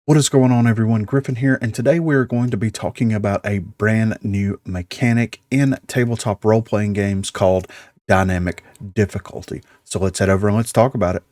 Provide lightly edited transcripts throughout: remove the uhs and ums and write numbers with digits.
What is going on, everyone? Griffin here, and today we are going to be talking about a brand new mechanic in tabletop role-playing games called dynamic difficulty. So let's head over and let's talk about it.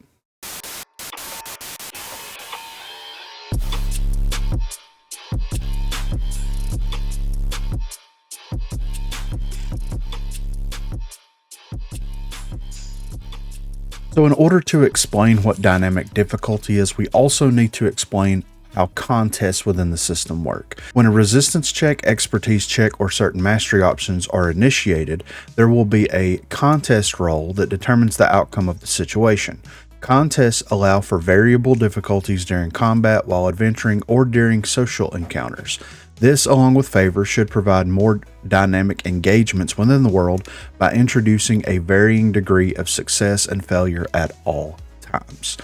So in order to explain what dynamic difficulty is, we also need to explain how contests within the system work. When a resistance check, expertise check, or certain mastery options are initiated, there will be a contest roll that determines the outcome of the situation. Contests allow for variable difficulties during combat, while adventuring, or during social encounters. This, along with favor, should provide more dynamic engagements within the world by introducing a varying degree of success and failure at all times.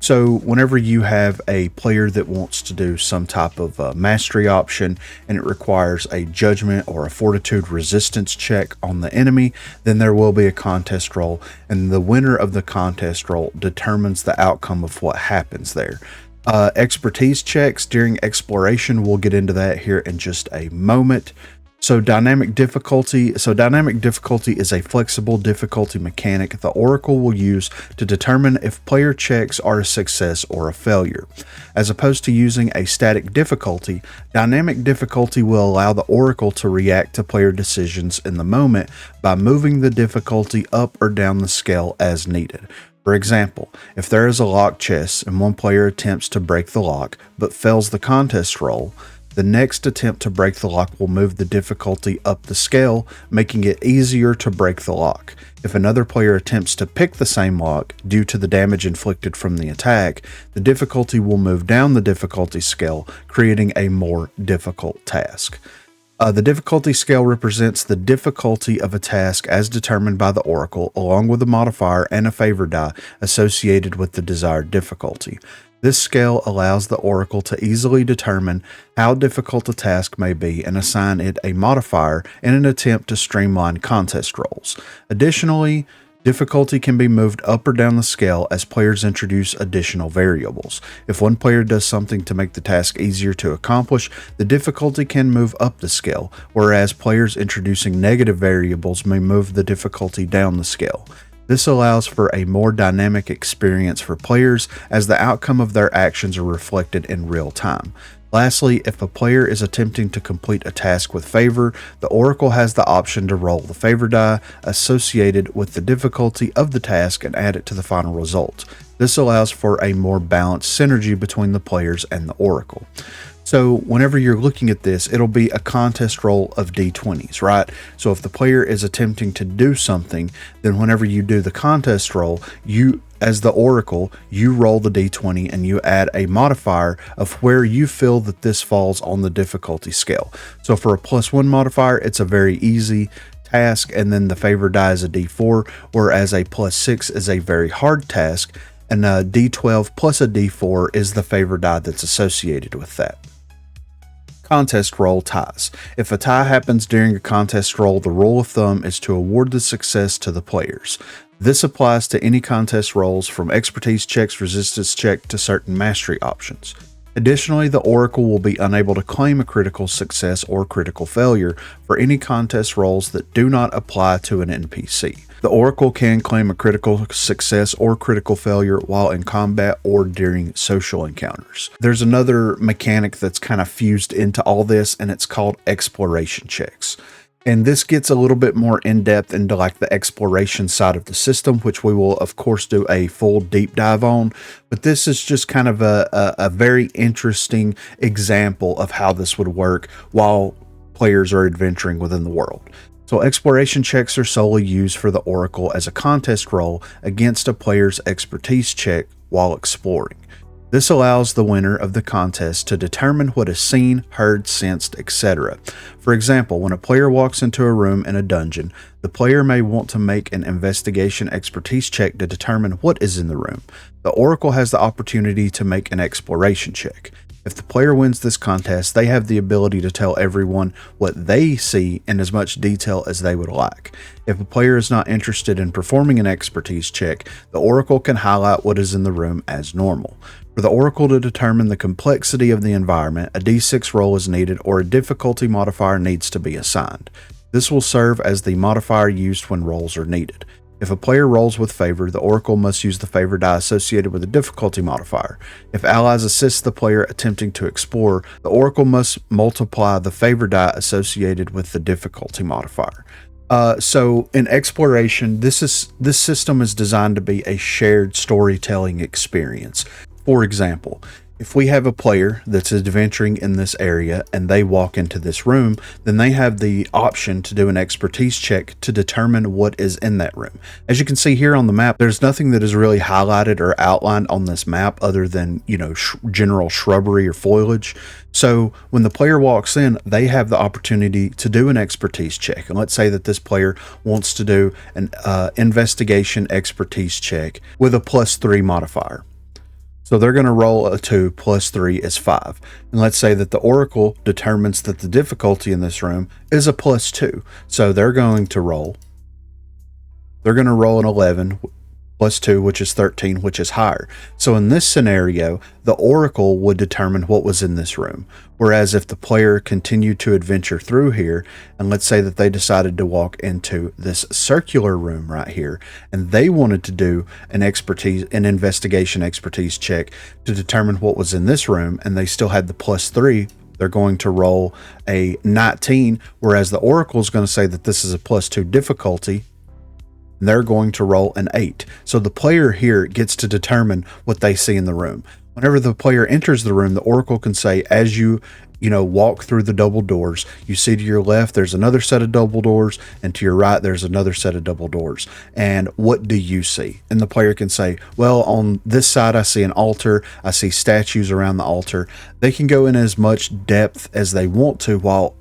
So whenever you have a player that wants to do some type of mastery option and it requires a judgment or a fortitude resistance check on the enemy, then there will be a contest roll, and the winner of the contest roll determines the outcome of what happens there. Expertise checks during exploration, we'll get into that here in just a moment. So dynamic difficulty is a flexible difficulty mechanic the Oracle will use to determine if player checks are a success or a failure. As opposed to using a static difficulty, dynamic difficulty will allow the Oracle to react to player decisions in the moment by moving the difficulty up or down the scale as needed. For example, if there is a lock chest and one player attempts to break the lock but fails the contest roll, the next attempt to break the lock will move the difficulty up the scale, making it easier to break the lock. If another player attempts to pick the same lock due to the damage inflicted from the attack, the difficulty will move down the difficulty scale, creating a more difficult task. The difficulty scale represents the difficulty of a task as determined by the Oracle, along with a modifier and a favor die associated with the desired difficulty. This scale allows the Oracle to easily determine how difficult a task may be and assign it a modifier in an attempt to streamline contest rolls. Additionally, difficulty can be moved up or down the scale as players introduce additional variables. If one player does something to make the task easier to accomplish, the difficulty can move up the scale, whereas players introducing negative variables may move the difficulty down the scale. This allows for a more dynamic experience for players as the outcome of their actions are reflected in real time. Lastly, if a player is attempting to complete a task with favor, the Oracle has the option to roll the favor die associated with the difficulty of the task and add it to the final result. This allows for a more balanced synergy between the players and the Oracle. So whenever you're looking at this, it'll be a contest roll of d20s, right? So if the player is attempting to do something, then whenever you do the contest roll, you, as the Oracle, you roll the d20 and you add a modifier of where you feel that this falls on the difficulty scale. So for a +1 modifier, it's a very easy task, and then the favor die is a d4, whereas a +6 is a very hard task, and a d12 plus a d4 is the favor die that's associated with that. Contest roll ties. If a tie happens during a contest roll, the rule of thumb is to award the success to the players. This applies to any contest rolls from expertise checks, resistance check, to certain mastery options. Additionally, the Oracle will be unable to claim a critical success or critical failure for any contest rolls that do not apply to an NPC. The Oracle can claim a critical success or critical failure while in combat or during social encounters. There's another mechanic that's kind of fused into all this, and it's called exploration checks. And this gets a little bit more in-depth into like the exploration side of the system, which we will of course do a full deep dive on. But this is just kind of a very interesting example of how this would work while players are adventuring within the world. So exploration checks are solely used for the Oracle as a contest roll against a player's expertise check while exploring. This allows the winner of the contest to determine what is seen, heard, sensed, etc. For example, when a player walks into a room in a dungeon, the player may want to make an investigation expertise check to determine what is in the room. The Oracle has the opportunity to make an exploration check. If the player wins this contest, they have the ability to tell everyone what they see in as much detail as they would like. If a player is not interested in performing an expertise check, the Oracle can highlight what is in the room as normal. For the Oracle to determine the complexity of the environment, a D6 roll is needed or a difficulty modifier needs to be assigned. This will serve as the modifier used when rolls are needed. If a player rolls with favor, the Oracle must use the favor die associated with a difficulty modifier. If allies assist the player attempting to explore, the Oracle must multiply the favor die associated with the difficulty modifier. So in exploration, this system is designed to be a shared storytelling experience. For example, if we have a player that's adventuring in this area and they walk into this room, then they have the option to do an expertise check to determine what is in that room. As you can see here on the map, there's nothing that is really highlighted or outlined on this map other than, general shrubbery or foliage. So when the player walks in, they have the opportunity to do an expertise check. And let's say that this player wants to do an investigation expertise check with a +3 modifier. So they're going to roll a 2 plus 3 is 5. And let's say that the Oracle determines that the difficulty in this room is a +2. So they're going to roll an 11 plus 2, which is 13, which is higher. So in this scenario, the Oracle would determine what was in this room. Whereas if the player continued to adventure through here, and let's say that they decided to walk into this circular room right here, and they wanted to do an investigation expertise check to determine what was in this room, and they still had the +3, they're going to roll a 19, whereas the Oracle is going to say that this is a +2 difficulty, they're going to roll an 8. So the player here gets to determine what they see in the room. Whenever the player enters the room, the Oracle can say, as you walk through the double doors, you see to your left, there's another set of double doors, and to your right, there's another set of double doors. And what do you see? And the player can say, well, on this side, I see an altar. I see statues around the altar. They can go in as much depth as they want to while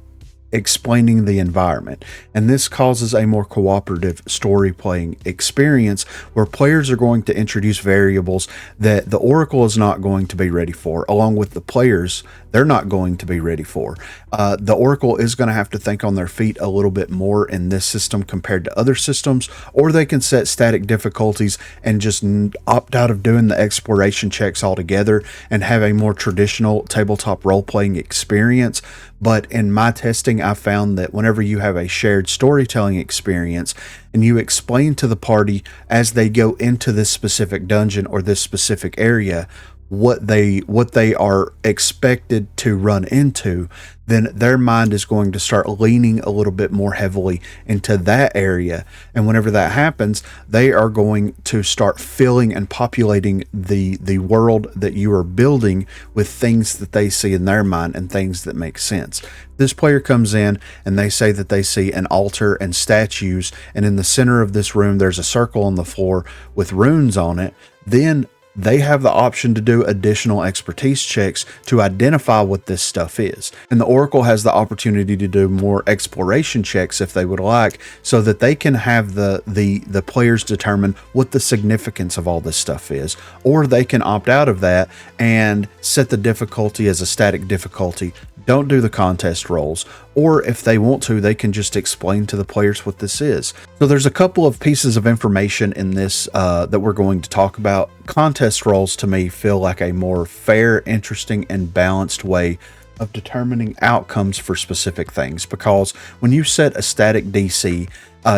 explaining the environment, and this causes a more cooperative story playing experience where players are going to introduce variables that the Oracle is not going to be ready for, along with the players they're not going to be ready for. The Oracle is going to have to think on their feet a little bit more in this system compared to other systems, or they can set static difficulties and just opt out of doing the exploration checks altogether and have a more traditional tabletop role-playing experience. But in my testing, I found that whenever you have a shared storytelling experience and you explain to the party as they go into this specific dungeon or this specific area what they are expected to run into, then their mind is going to start leaning a little bit more heavily into that area. And whenever that happens, they are going to start filling and populating the world that you are building with things that they see in their mind and things that make sense. This player comes in and they say that they see an altar and statues, and in the center of this room there's a circle on the floor with runes on it. Then they have the option to do additional expertise checks to identify what this stuff is. And the Oracle has the opportunity to do more exploration checks if they would like, so that they can have the players determine what the significance of all this stuff is. Or they can opt out of that and set the difficulty as a static difficulty. Don't do the contest rolls, or if they want to, they can just explain to the players what this is. So there's a couple of pieces of information in this that we're going to talk about. Contest rolls to me feel like a more fair, interesting, and balanced way of determining outcomes for specific things, because when you set a static DC,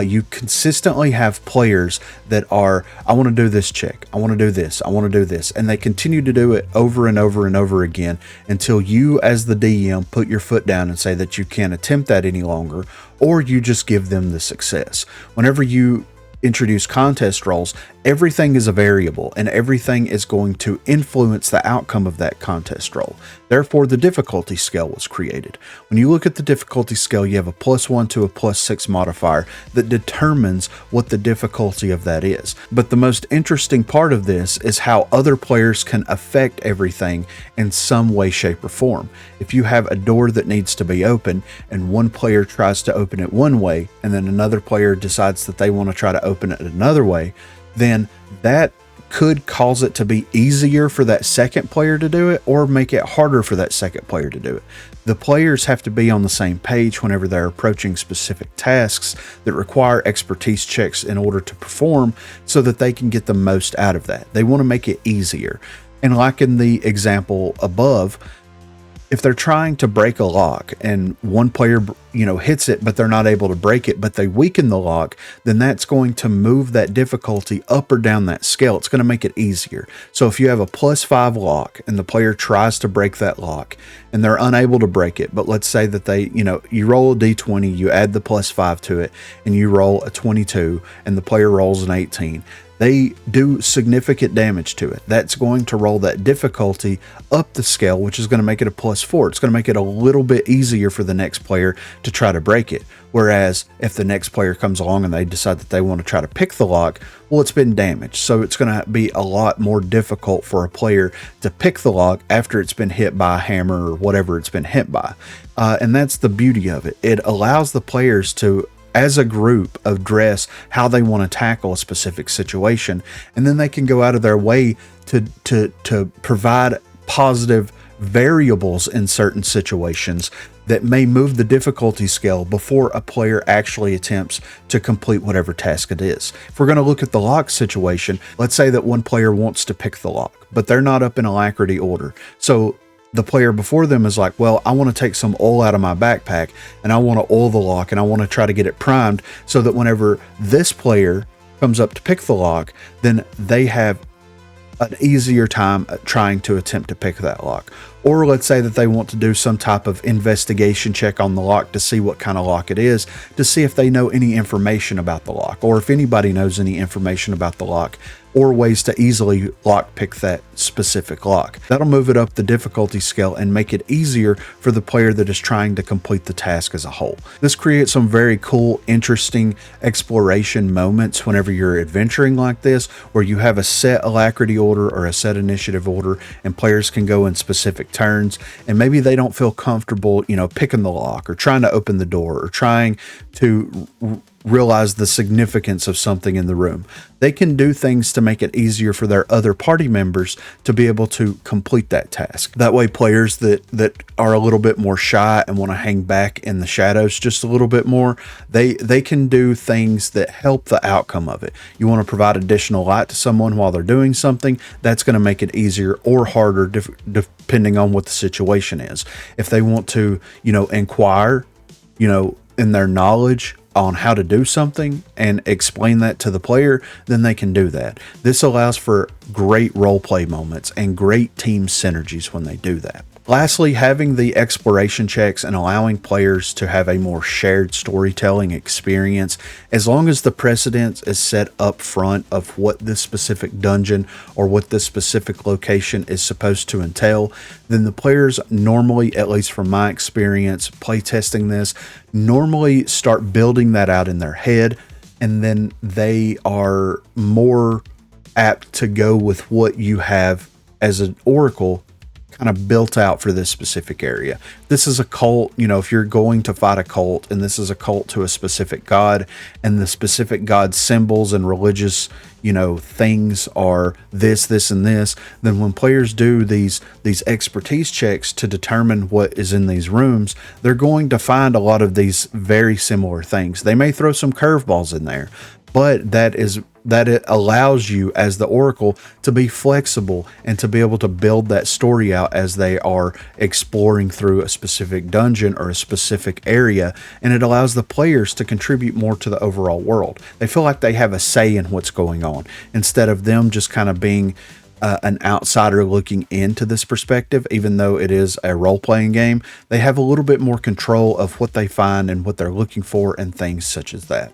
you consistently have players that are, I want to do this check, I want to do this, I want to do this, and they continue to do it over and over and over again until you as the DM put your foot down and say that you can't attempt that any longer, or you just give them the success. Whenever you introduce contest rolls, everything is a variable and everything is going to influence the outcome of that contest roll. Therefore, the difficulty scale was created. When you look at the difficulty scale, you have a +1 to a +6 modifier that determines what the difficulty of that is. But the most interesting part of this is how other players can affect everything in some way, shape, or form. If you have a door that needs to be opened and one player tries to open it one way and then another player decides that they want to try to open it another way, then that could cause it to be easier for that second player to do it or make it harder for that second player to do it. The players have to be on the same page whenever they're approaching specific tasks that require expertise checks in order to perform so that they can get the most out of that. They want to make it easier. And like in the example above, if they're trying to break a lock and one player, hits it, but they're not able to break it, but they weaken the lock, then that's going to move that difficulty up or down that scale. It's going to make it easier. So if you have a +5 lock and the player tries to break that lock and they're unable to break it, but let's say that they, you roll a d20, you add the +5 to it, and you roll a 22 and the player rolls an 18. They do significant damage to it. That's going to roll that difficulty up the scale, which is going to make it a +4. It's going to make it a little bit easier for the next player to try to break it. Whereas if the next player comes along and they decide that they want to try to pick the lock, well, it's been damaged. So it's going to be a lot more difficult for a player to pick the lock after it's been hit by a hammer or whatever it's been hit by. And that's the beauty of it. It allows the players to, as a group, address how they want to tackle a specific situation, and then they can go out of their way to provide positive variables in certain situations that may move the difficulty scale before a player actually attempts to complete whatever task it is. If we're going to look at the lock situation, let's say that one player wants to pick the lock, but they're not up in alacrity order. So the player before them is like, well, I want to take some oil out of my backpack and I want to oil the lock and I want to try to get it primed so that whenever this player comes up to pick the lock, then they have an easier time trying to attempt to pick that lock. Or let's say that they want to do some type of investigation check on the lock to see what kind of lock it is, to see if they know any information about the lock, or if anybody knows any information about the lock, or ways to easily lock pick that specific lock. That'll move it up the difficulty scale and make it easier for the player that is trying to complete the task as a whole. This creates some very cool, interesting exploration moments whenever you're adventuring like this, where you have a set alacrity order or a set initiative order, and players can go in specific turns, and maybe they don't feel comfortable, picking the lock or trying to open the door or trying to realize the significance of something in the room. They can do things to make it easier for their other party members to be able to complete that task. That way, players that are a little bit more shy and want to hang back in the shadows just a little bit more, they can do things that help the outcome of it. You want to provide additional light to someone while they're doing something, that's going to make it easier or harder depending on what the situation is. If they want to, inquire, in their knowledge on how to do something and explain that to the player, then they can do that. This allows for great role play moments and great team synergies when they do that. Lastly, having the exploration checks and allowing players to have a more shared storytelling experience, as long as the precedence is set up front of what this specific dungeon or what this specific location is supposed to entail, then the players normally, at least from my experience playtesting this, normally start building that out in their head, and then they are more apt to go with what you have as an oracle kind of built out for this specific area. This is a cult, if you're going to fight a cult and this is a cult to a specific god, and the specific god symbols and religious, things are this, and this, then when players do these expertise checks to determine what is in these rooms, they're going to find a lot of these very similar things. They may throw some curveballs in there, but that it allows you as the oracle to be flexible and to be able to build that story out as they are exploring through a specific dungeon or a specific area, and it allows the players to contribute more to the overall world. They feel like they have a say in what's going on instead of them just kind of being an outsider looking into this perspective. Even though it is a role-playing game, they have a little bit more control of what they find and what they're looking for and things such as that.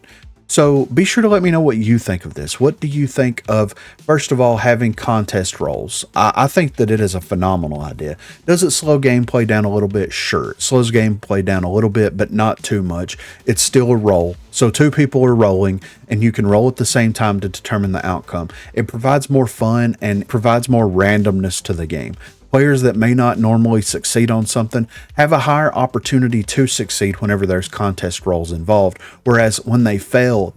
So be sure to let me know what you think of this. What do you think of, first of all, having contest roles? I think that it is a phenomenal idea. Does it slow gameplay down a little bit? Sure. It slows gameplay down a little bit, but not too much. It's still a roll. So two people are rolling and you can roll at the same time to determine the outcome. It provides more fun and provides more randomness to the game. Players that may not normally succeed on something have a higher opportunity to succeed whenever there's contest roles involved, whereas when they fail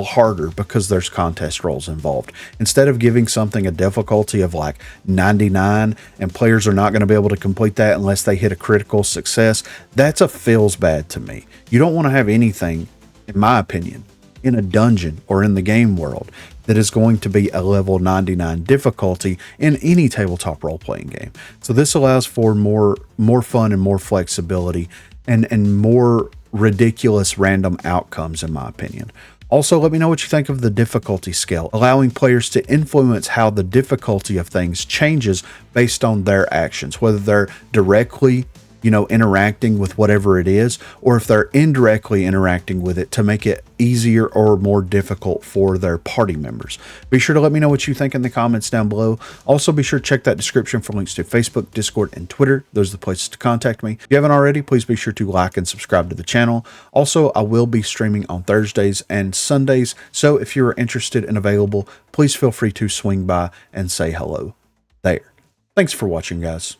harder because there's contest roles involved. Instead of giving something a difficulty of like 99 and players are not going to be able to complete that unless they hit a critical success, feels bad to me. You don't want to have anything, in my opinion, in a dungeon or in the game world that is going to be a level 99 difficulty in any tabletop role-playing game. So this allows for more fun and more flexibility and more ridiculous random outcomes, in my opinion. Also, let me know what you think of the difficulty scale, allowing players to influence how the difficulty of things changes based on their actions, whether they're directly interacting with whatever it is, or if they're indirectly interacting with it to make it easier or more difficult for their party members. Be sure to let me know what you think in the comments down below. Also, be sure to check that description for links to Facebook, Discord, and Twitter. Those are the places to contact me. If you haven't already, please be sure to like and subscribe to the channel. Also, I will be streaming on Thursdays and Sundays, so if you're interested and available, please feel free to swing by and say hello there. Thanks for watching, guys.